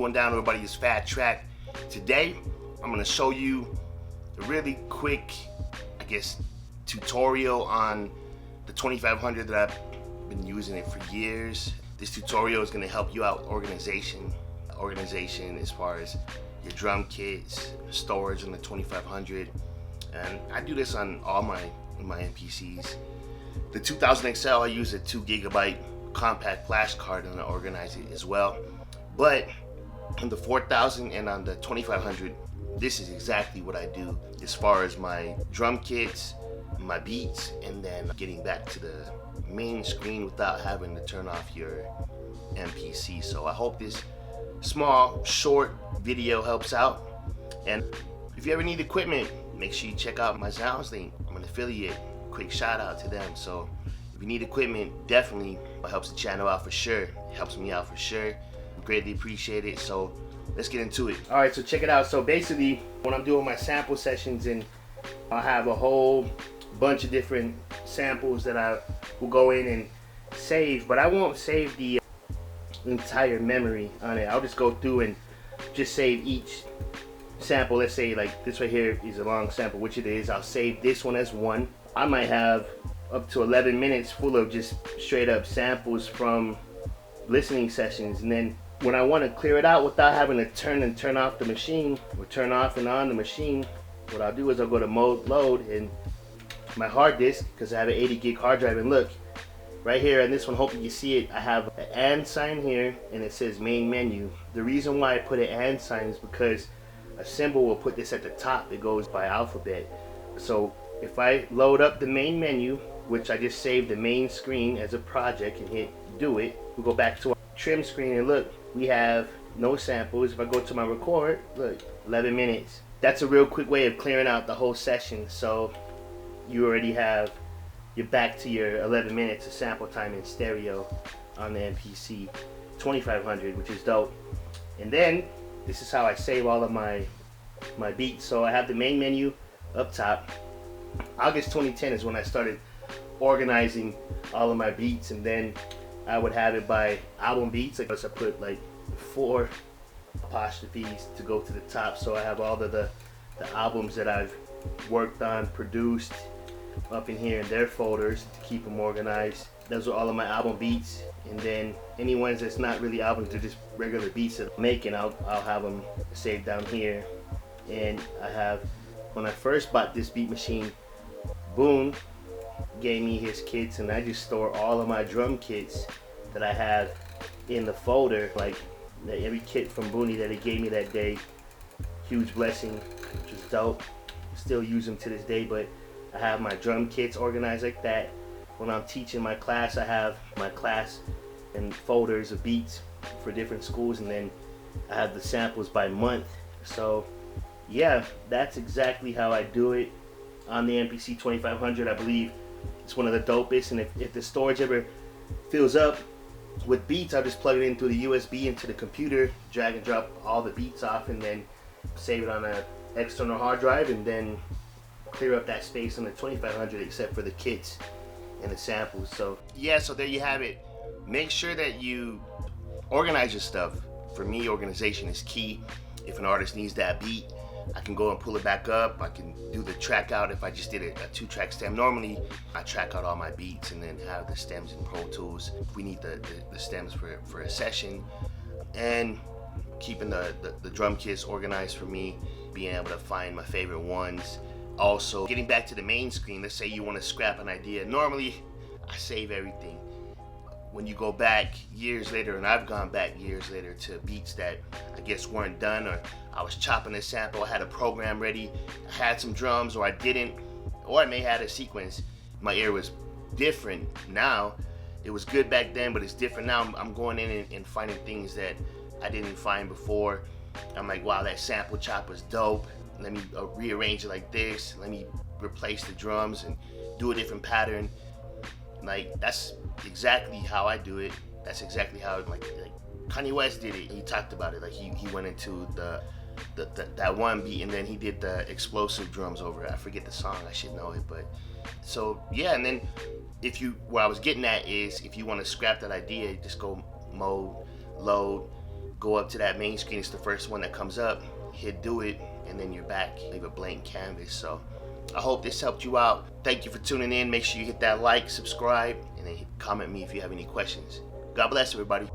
going down, everybody? It's Fat TrAk. Today, I'm gonna show you a really quick, I guess, tutorial on the 2500 that I've been using it for years. This tutorial is gonna help you out organization as far as your drum kits, storage on the 2500. And I do this on all my MPCs. The 2000 XL, I use a 2 GB compact flash card and I organize it as well. But on the 4000 and on the 2500, this is exactly what I do as far as my drum kits, my beats, and then getting back to the main screen without having to turn off your MPC. So I hope this small, short video helps out. And if you ever need equipment, make sure you check out my Sounds link. I'm an affiliate. Quick shout out to them. So if you need equipment, definitely helps the channel out for sure. It helps me out for sure. Greatly appreciate it. So let's get into it. All right, so check it out. So basically, when I'm doing my sample sessions, and I'll have a whole bunch of different samples that I will go in and save, but I won't save the entire memory on it. I'll just go through and just save each sample. Let's say like this right here is a long sample, which it is. I'll save this one as one. I might have up to 11 minutes full of just straight up samples from listening sessions, and then when I want to clear it out without having to turn off the machine or turn off and on the machine, what I'll do is I'll go to mode load and my hard disk, because I have an 80 gig hard drive, and look right here on this one, hoping you see it, I have an and sign here and it says main menu. The reason why I put an and sign is because a symbol will put this at the top. It goes by alphabet. So if I load up the main menu, which I just saved the main screen as a project and hit do it, we'll go back to our trim screen and look, we have no samples. If I go to my record, look, 11 minutes. That's a real quick way of clearing out the whole session. So you already have, you're back to your 11 minutes of sample time in stereo on the MPC 2500, which is dope. And then this is how I save all of my beats. So I have the main menu up top. August 2010 is when I started organizing all of my beats, and then I would have it by album beats. Like I put like 4 apostrophes to go to the top, so I have all of the albums that I've worked on, produced up in here in their folders to keep them organized. Those are all of my album beats, and then any ones that's not really albums, they're just regular beats that I'm making, I'll have them saved down here. And I have, when I first bought this beat machine, Boone gave me his kits, and I just store all of my drum kits that I have in the folder, like every kit from Booney that he gave me that day. Huge blessing, which is dope. Still use them to this day, but I have my drum kits organized like that. When I'm teaching my class, I have my class and folders of beats for different schools, and then I have the samples by month. So yeah, that's exactly how I do it on the MPC 2500. I believe it's one of the dopest, and if the storage ever fills up with beats, I'll just plug it in through the USB into the computer, drag and drop all the beats off, and then save it on an external hard drive, and then clear up that space on the 2500 except for the kits and the samples. So yeah, so there you have it. Make sure that you organize your stuff. For me, organization is key. If an artist needs that beat, I can go and pull it back up. I can do the track out if I just did a 2-track stem. Normally, I track out all my beats and then have the stems in Pro Tools. If we need the stems for a session. And keeping the drum kits organized for me, being able to find my favorite ones. Also, getting back to the main screen, let's say you want to scrap an idea. Normally, I save everything. When you go back years later, and I've gone back years later to beats that I guess weren't done, or I was chopping a sample, I had a program ready, I had some drums, or I didn't, or I may have had a sequence. My ear was different now. It was good back then, but it's different now. I'm going in and finding things that I didn't find before. I'm like, wow, that sample chop was dope. Let me rearrange it like this. Let me replace the drums and do a different pattern. Like, that's exactly how I do it. That's exactly how like Kanye West did it. He talked about it. Like he went into that one beat, and then he did the explosive drums over it. I forget the song. I should know it, but so yeah. And then what I was getting at is, if you want to scrap that idea, just go mode, load, go up to that main screen. It's the first one that comes up. Hit do it, and then you're back. Leave a blank canvas. So I hope this helped you out. Thank you for tuning in. Make sure you hit that like, subscribe, and then comment me if you have any questions. God bless everybody.